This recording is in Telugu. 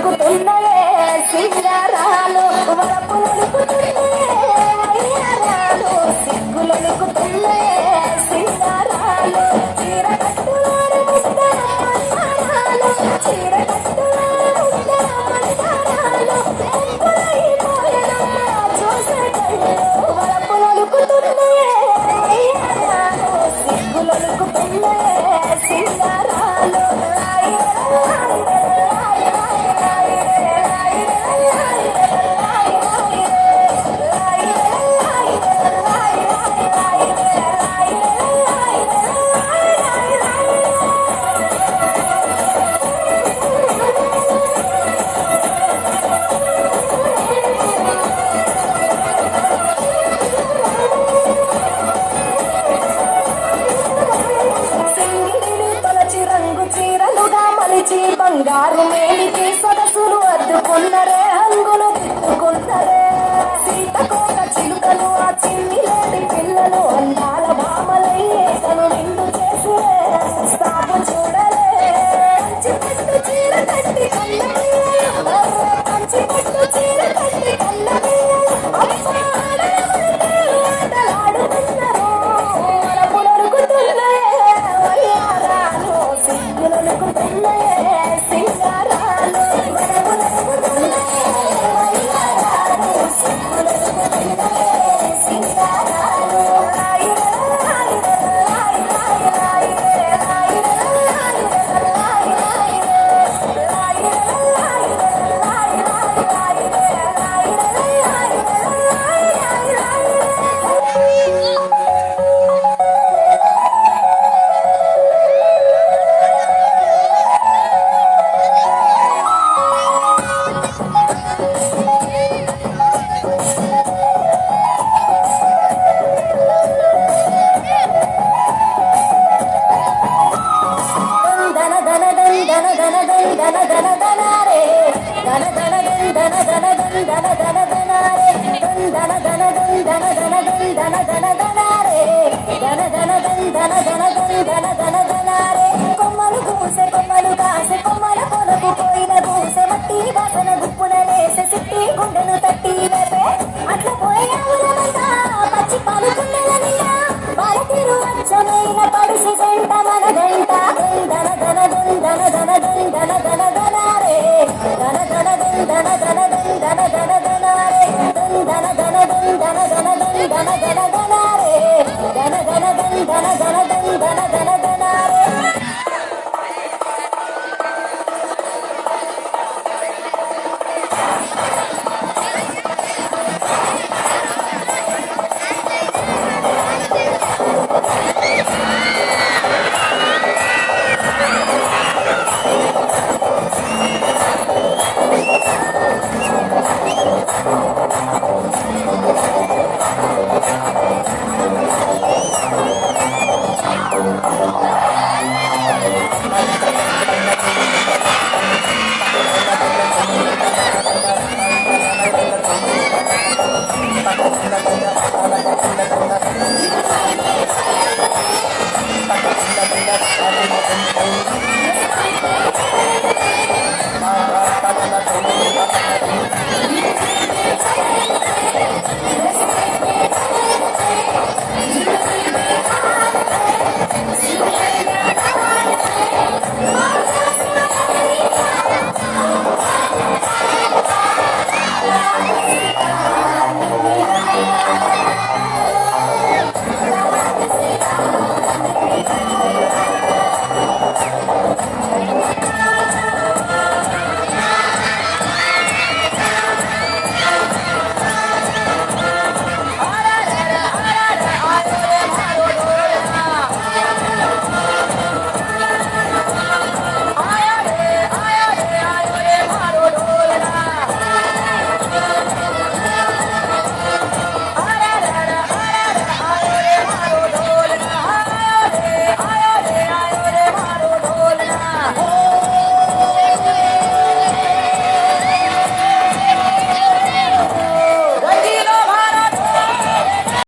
నలుగుతున్నాయే సింగారాలు వరపులు నలుగుతున్నాయే అయ్యారాలు సిగ్గులు నలుగుతున్నాయే సింగారాలు చీర కట్టులారు ముద్దరాలు చీర కట్టులారు ముద్దరాలు ఎంపులైపోయనమ్మా చూసేటళ్ళు వరపులు నలుగుతున్నాయే అయ్యారాలు సిగ్గులు నలుగుతున్నాయే సింగారాలు బంగారు మేలికి సొగసులు అద్దుకున్నరే హంగులు తిట్టుకున్నరే సీతకోక చిలుకలు ఆ చిన్ని లేడి పిల్లలు అందాల భామలయ్యేతను నిండు చేసిరే సాపు చూడలే కంచి పట్టు చీర కట్టి కన్న పిల్లలు కంచి పట్టు చీర కట్టి కన్న పిల్లలు ఆటలాడుతున్నారు పులరుగుతున్నాయే వయ్యారాలు సిగ్గులనుకుతున్నాయే ధన